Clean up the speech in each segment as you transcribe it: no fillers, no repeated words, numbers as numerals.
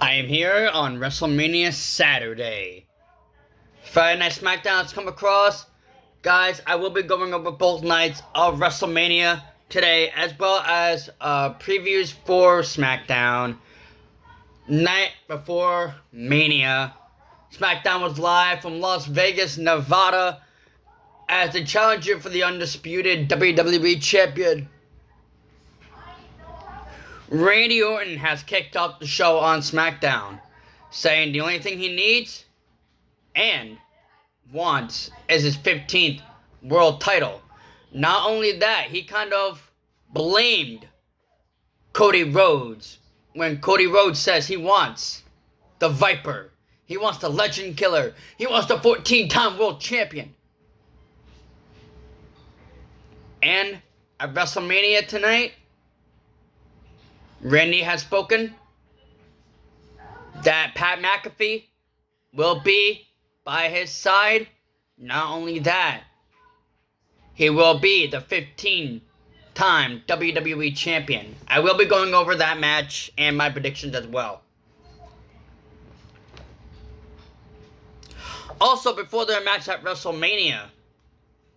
I am here on WrestleMania Saturday. Friday Night SmackDown has come across. Guys, I will be going over both nights of WrestleMania today, as well as previews for SmackDown. Night before Mania, SmackDown was live from Las Vegas, Nevada, as the challenger for the undisputed WWE Champion. Randy Orton has kicked off the show on SmackDown, saying the only thing he needs and wants is his 15th world title. Not only that, he kind of blamed Cody Rhodes when Cody Rhodes says he wants the Viper. He wants the Legend Killer. He wants the 14-time world champion. And at WrestleMania tonight, Randy has spoken that Pat McAfee will be by his side. Not only that, he will be the 15-time WWE Champion. I will be going over that match and my predictions as well. Also, before their match at WrestleMania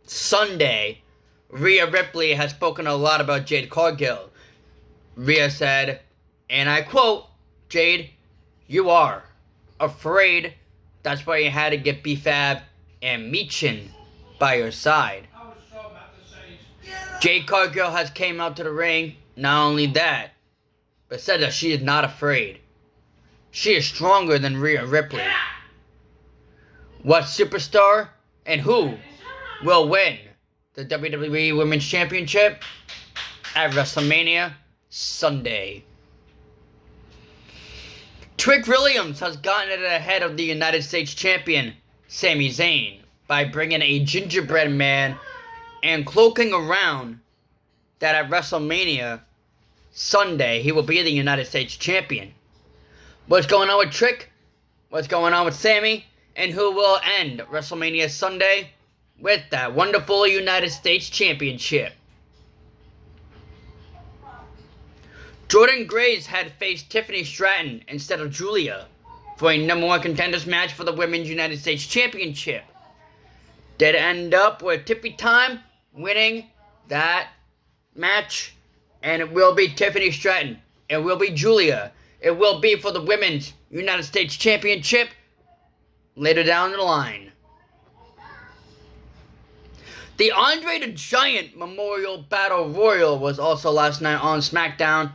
Sunday, Rhea Ripley has spoken a lot about Jade Cargill. Rhea said, and I quote, "Jade, you are afraid. That's why you had to get B-Fab and Michin by your side." Jade Cargill has came out to the ring. Not only that, but said that she is not afraid. She is stronger than Rhea Ripley. What superstar and who will win the WWE Women's Championship at WrestleMania Sunday? Trick Williams has gotten it ahead of the United States Champion Sami Zayn by bringing a gingerbread man and cloaking around that at WrestleMania Sunday he will be the United States Champion. What's going on with Trick? What's going on with Sami? And who will end WrestleMania Sunday with that wonderful United States Championship? Jordynne Grace had faced Tiffany Stratton instead of Julia for a number one contenders match for the Women's United States Championship. Did end up with Tiffy Time winning that match, and it will be Tiffany Stratton. It will be Julia. It will be for the Women's United States Championship later down the line. The Andre the Giant Memorial Battle Royal was also last night on SmackDown.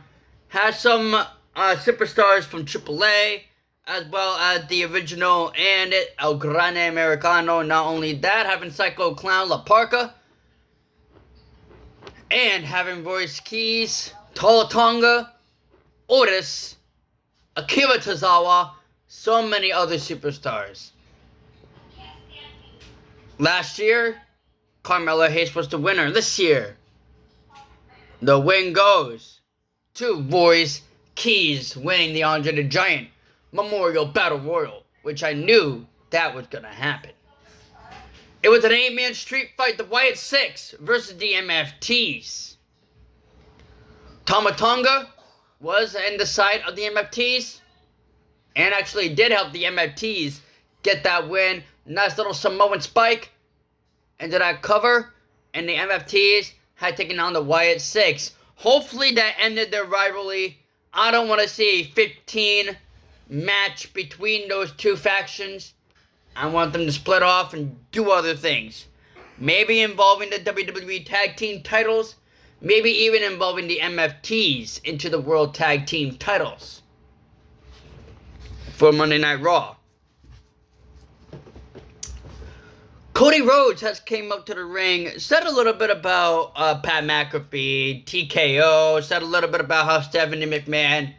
Has some superstars from AAA, as well as the original and El Grande Americano. Not only that, having Psycho Clown La Parka, and having Royce Keys, Tala Tonga, Otis, Akira Tozawa, so many other superstars. Last year, Carmella Hayes was the winner. This year, the win goes to Royce Keys, winning the Andre the Giant Memorial Battle Royal, which I knew that was going to happen. It was an 8-man street fight, the Wyatt Six versus the MFTs. Tama Tonga was in the side of the MFTs, and actually did help the MFTs get that win. Nice little Samoan spike into that cover, and the MFTs had taken on the Wyatt Six. Hopefully that ended their rivalry. I don't want to see a 15 match between those two factions. I want them to split off and do other things. Maybe involving the WWE Tag Team titles. Maybe even involving the MFTs into the World Tag Team titles for Monday Night Raw. Cody Rhodes has came up to the ring, said a little bit about Pat McAfee, TKO, said a little bit about how Stephanie McMahon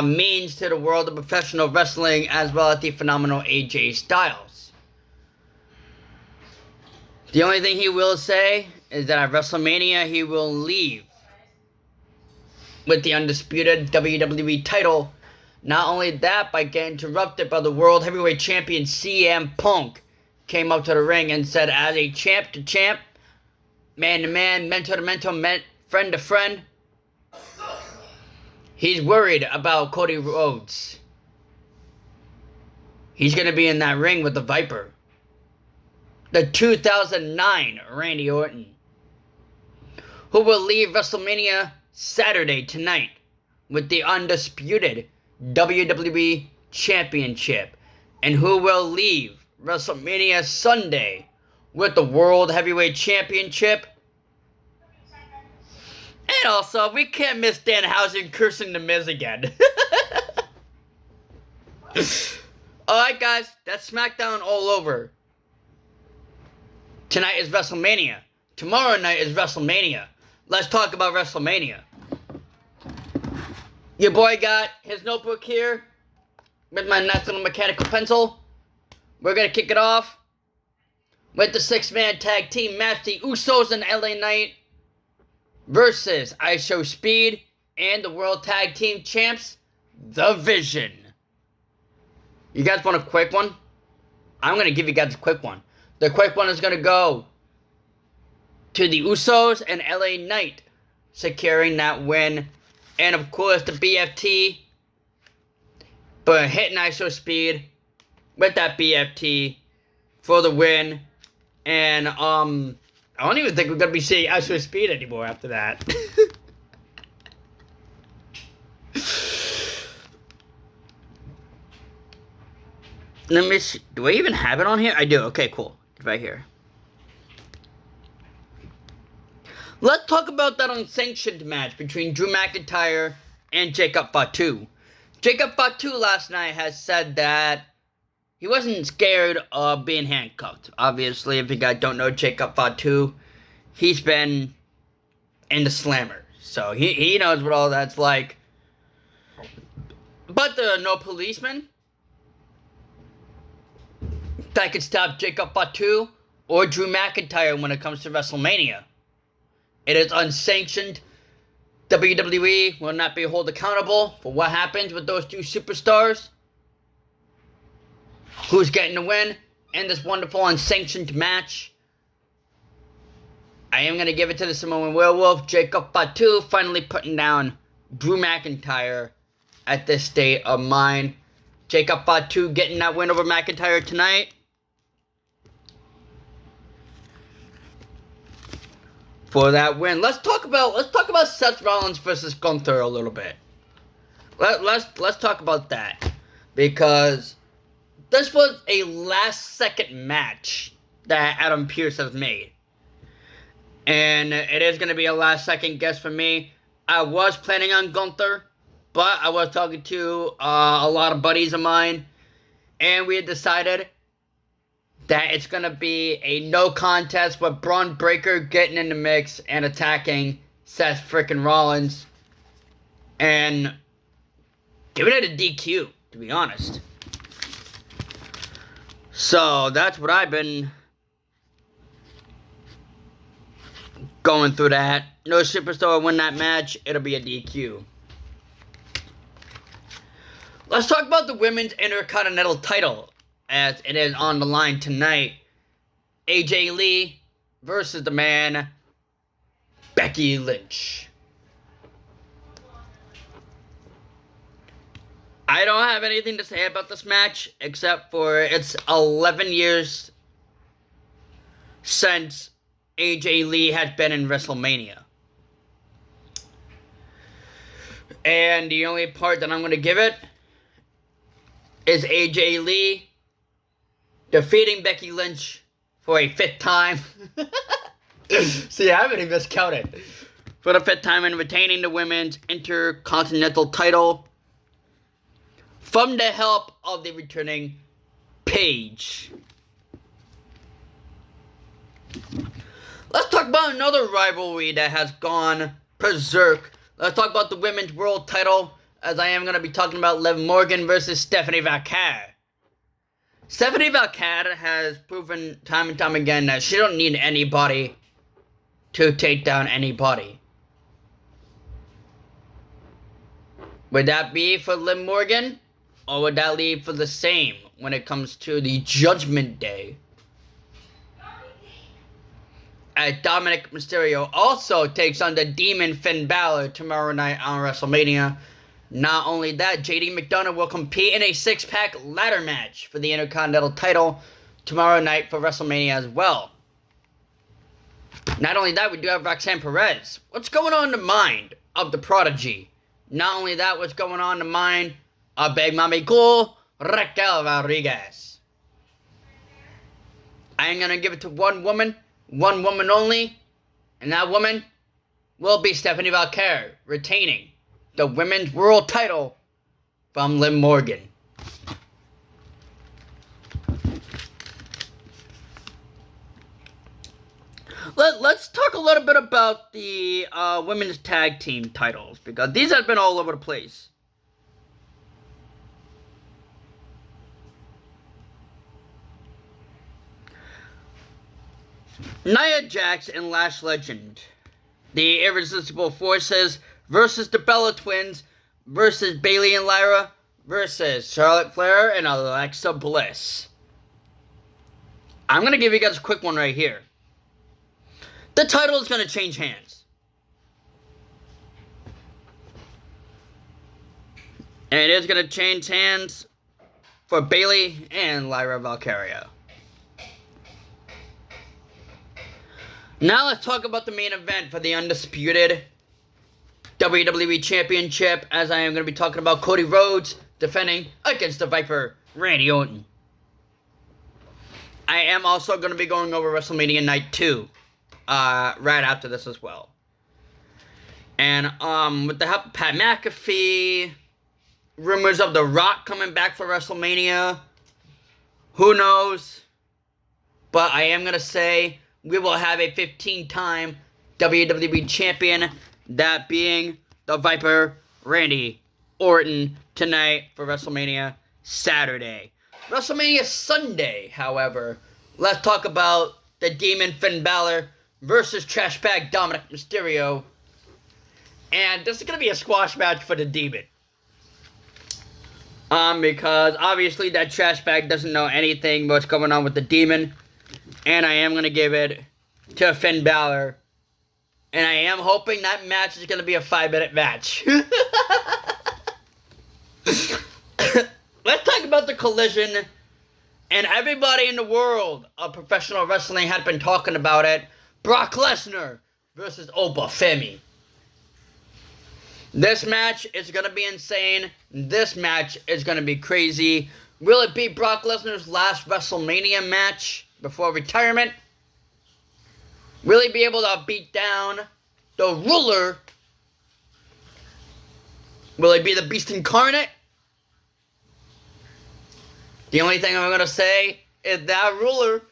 means to the world of professional wrestling, as well as the phenomenal AJ Styles. The only thing he will say is that at WrestleMania he will leave with the undisputed WWE title. Not only that, by getting interrupted by the World Heavyweight Champion CM Punk, came up to the ring and said, as a champ to champ, man to man, mentor to mentor, friend to friend, He's worried about Cody Rhodes. He's going to be in that ring with the Viper. The 2009 Randy Orton, who will leave WrestleMania Saturday tonight with the undisputed WWE Championship, and who will leave WrestleMania Sunday with the World Heavyweight Championship. And also, we can't miss Danhausen cursing The Miz again. Alright guys, that's SmackDown all over. Tonight is WrestleMania. Tomorrow night is WrestleMania. Let's talk about WrestleMania. Your boy got his notebook here with my nice little mechanical pencil. We're going to kick it off with the 6-man tag team match. The Usos and LA Knight versus ISO Speed and the World Tag Team Champs, The Vision. You guys want a quick one? I'm going to give you guys a quick one. The quick one is going to go to the Usos and LA Knight securing that win. And of course the BFT, but hitting ISO Speed with that BFT for the win. And I don't even think we're going to be seeing ISO Speed anymore after that. Let me see. Do I even have it on here? I do. Okay, cool. It's right here. Let's talk about that unsanctioned match between Drew McIntyre and Jacob Fatu. Jacob Fatu last night has said that he wasn't scared of being handcuffed. Obviously, if you guys don't know Jacob Fatu, he's been in the Slammer. So he knows what all that's like. But there are no policemen that could stop Jacob Fatu or Drew McIntyre when it comes to WrestleMania. It is unsanctioned. WWE will not be held accountable for what happens with those two superstars. Who's getting the win in this wonderful unsanctioned match? I am going to give it to the Samoan Werewolf, Jacob Fatu, finally putting down Drew McIntyre at this state of mind. Jacob Fatu getting that win over McIntyre tonight. For that win. Let's talk about Seth Rollins versus Gunther a little bit. Let's talk about that, because this was a last second match that Adam Pearce has made. And it is going to be a last second guess for me. I was planning on Gunther, but I was talking to a lot of buddies of mine, and we had decided that it's going to be a no contest with Braun Breaker getting in the mix and attacking Seth frickin' Rollins. And giving it a DQ, to be honest. So, that's what I've been going through that. No superstar will win that match, it'll be a DQ. Let's talk about the Women's Intercontinental title, as it is on the line tonight. AJ Lee versus the man, Becky Lynch. I don't have anything to say about this match, except for it's 11 years since AJ Lee has been in WrestleMania. And the only part that I'm going to give it is AJ Lee defeating Becky Lynch for a 5th time. See, I haven't even miscounted. For the 5th time, and retaining the Women's Intercontinental title from the help of the returning Paige. Let's talk about another rivalry that has gone berserk. Let's talk about the Women's World title, as I am going to be talking about Liv Morgan versus Stephanie Valkyrie. Stephanie Valkyrie has proven time and time again that she don't need anybody to take down anybody. Would that be for Liv Morgan? Or would that leave for the same when it comes to the Judgment Day? As Dominic Mysterio also takes on the Demon Finn Balor tomorrow night on WrestleMania. Not only that, JD McDonough will compete in a six-pack ladder match for the Intercontinental title tomorrow night for WrestleMania as well. Not only that, we do have Roxanne Perez. What's going on in the mind of the Prodigy? Not only that, what's going on in the mind of Big Mommy Cool, Raquel Rodriguez. I am going to give it to one woman only, and that woman will be Stephanie Valkyrie, retaining the Women's World title from Liv Morgan. Let's talk a little bit about the women's tag team titles, because these have been all over the place. Nia Jax and Lash Legend, the Irresistible Forces, versus the Bella Twins, versus Bayley and Lyra, versus Charlotte Flair and Alexa Bliss. I'm going to give you guys a quick one right here. The title is going to change hands. And it is going to change hands for Bayley and Lyra Valkyria. Now let's talk about the main event for the undisputed WWE Championship, as I am going to be talking about Cody Rhodes defending against the Viper, Randy Orton. I am also going to be going over WrestleMania Night 2 right after this as well. And with the help of Pat McAfee, rumors of The Rock coming back for WrestleMania, who knows? But I am going to say we will have a 15-time WWE Champion, that being the Viper, Randy Orton, tonight for WrestleMania Saturday. WrestleMania Sunday, however, let's talk about the Demon Finn Balor versus Trash Bag Dominic Mysterio. And this is going to be a squash match for the Demon. Because obviously that Trash Bag doesn't know anything what's going on with the Demon. And I am going to give it to Finn Balor. And I am hoping that match is going to be a 5-minute match. Let's talk about the Collision. And everybody in the world of professional wrestling had been talking about it. Brock Lesnar versus Obafemi. This match is going to be insane. This match is going to be crazy. Will it be Brock Lesnar's last WrestleMania match before retirement? Will he be able to beat down the Ruler? Will he be the Beast Incarnate? The only thing I'm going to say is that Ruler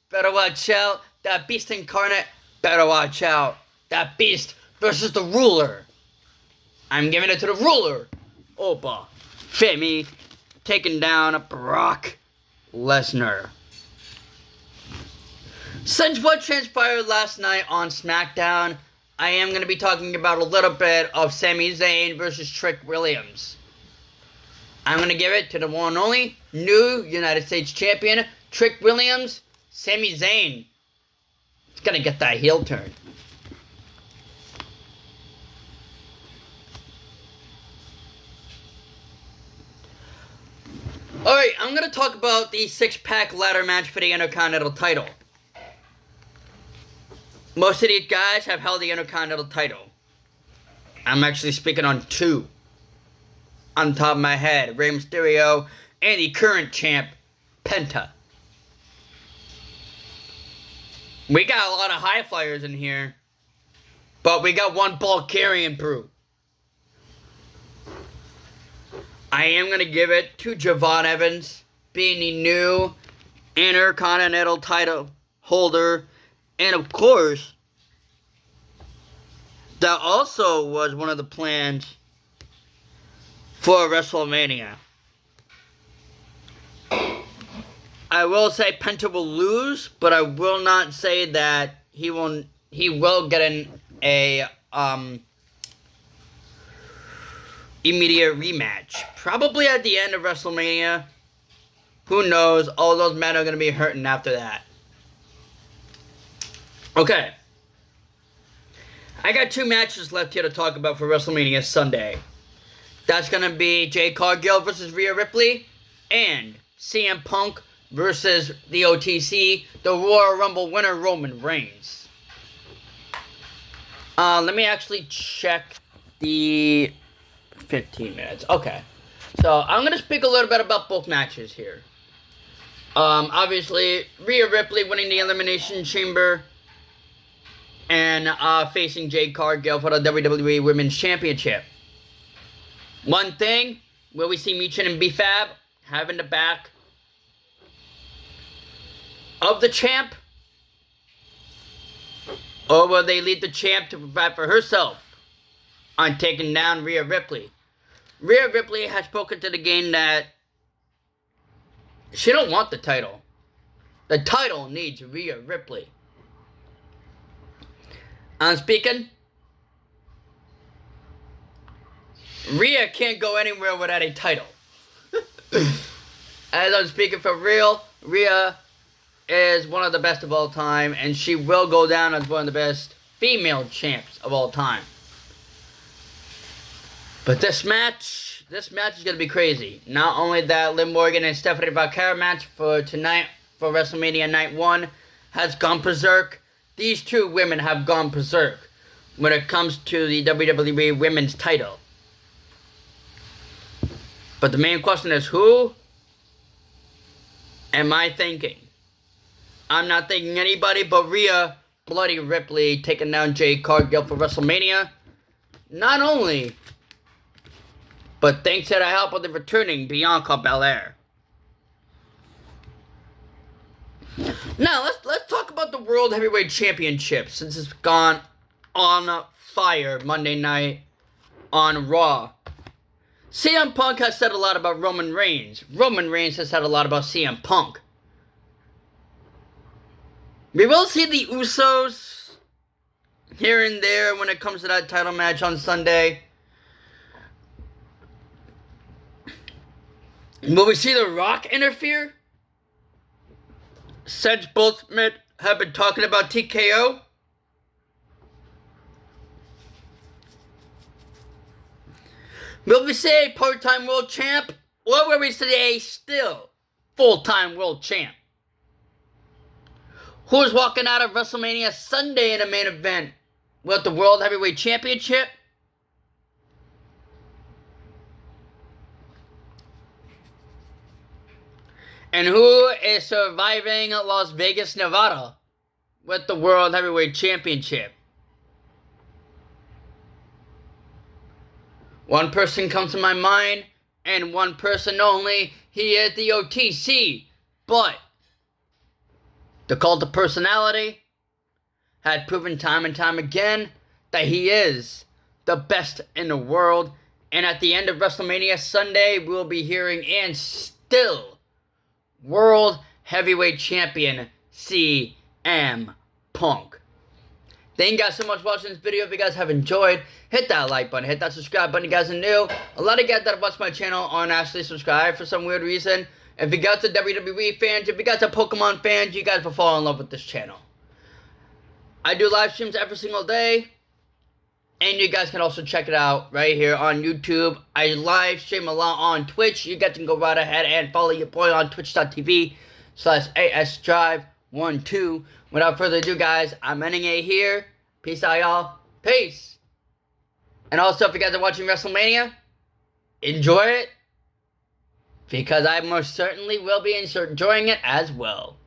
better watch out. That Beast Incarnate better watch out. That Beast versus the Ruler. I'm giving it to the Ruler. Opa Femi taking down Brock Lesnar. Since what transpired last night on SmackDown, I am going to be talking about a little bit of Sami Zayn versus Trick Williams. I'm going to give it to the one and only new United States Champion, Trick Williams. Sami Zayn is going to get that heel turn. Alright, I'm going to talk about the 6-pack ladder match for the Intercontinental title. Most of these guys have held the Intercontinental title. I'm actually speaking on 2. On top of my head, Rey Mysterio and the current champ, Penta. We got a lot of high flyers in here, but we got one ball carrying brew. I am going to give it to Javon Evans, being the new Intercontinental title holder. And of course, that also was one of the plans for WrestleMania. I will say Penta will lose, but I will not say that he will get a immediate rematch. Probably at the end of WrestleMania. Who knows? All those men are going to be hurting after that. Okay. I got 2 matches left here to talk about for WrestleMania Sunday. That's going to be Jade Cargill versus Rhea Ripley and CM Punk versus the OTC, the Royal Rumble winner, Roman Reigns. Let me actually check the 15 minutes. Okay. So, I'm going to speak a little bit about both matches here. Obviously, Rhea Ripley winning the Elimination Chamber and facing Jade Cargill for the WWE Women's Championship. One thing, will we see Michin and B-Fab having the back of the champ? Or will they lead the champ to provide for herself on taking down Rhea Ripley? Rhea Ripley has spoken to the game that she don't want the title. The title needs Rhea Ripley. I'm speaking. Rhea can't go anywhere without a title. As I'm speaking for real, Rhea is one of the best of all time, and she will go down as one of the best female champs of all time. But this match is going to be crazy. Not only that, Liv Morgan and Stephanie Vaquera match for tonight, for WrestleMania Night 1, has gone berserk. These two women have gone berserk when it comes to the WWE Women's title. But the main question is, who am I thinking? I'm not thinking anybody but Rhea Bloody Ripley taking down Jade Cargill for WrestleMania. Not only, but thanks to the help of the returning Bianca Belair. Now, let's talk about the World Heavyweight Championship, since it's gone on fire Monday night on Raw. CM Punk has said a lot about Roman Reigns. Roman Reigns has said a lot about CM Punk. We will see the Usos here and there when it comes to that title match on Sunday. Will we see The Rock interfere? Since both men have been talking about TKO. Will we say part-time world champ? Or will we say still full-time world champ? Who's walking out of WrestleMania Sunday in the main event with the World Heavyweight Championship? And who is surviving Las Vegas, Nevada with the World Heavyweight Championship? One person comes to my mind, and one person only. He is the OTC, but the cult of personality had proven time and time again that he is the best in the world. And at the end of WrestleMania Sunday, we'll be hearing and still World Heavyweight Champion CM Punk. Thank you guys so much for watching this video. If you guys have enjoyed, hit that like button, hit that subscribe button. You guys are new. A lot of you guys that watch my channel aren't actually subscribed for some weird reason. If you guys are WWE fans, if you guys are Pokemon fans, you guys will fall in love with this channel. I do live streams every single day. And you guys can also check it out right here on YouTube. I live stream a lot on Twitch. You guys can go right ahead and follow your boy on twitch.tv/ASDrive12. Without further ado, guys, I'm ending it here. Peace out, y'all. Peace. And also, if you guys are watching WrestleMania, enjoy it. Because I most certainly will be enjoying it as well.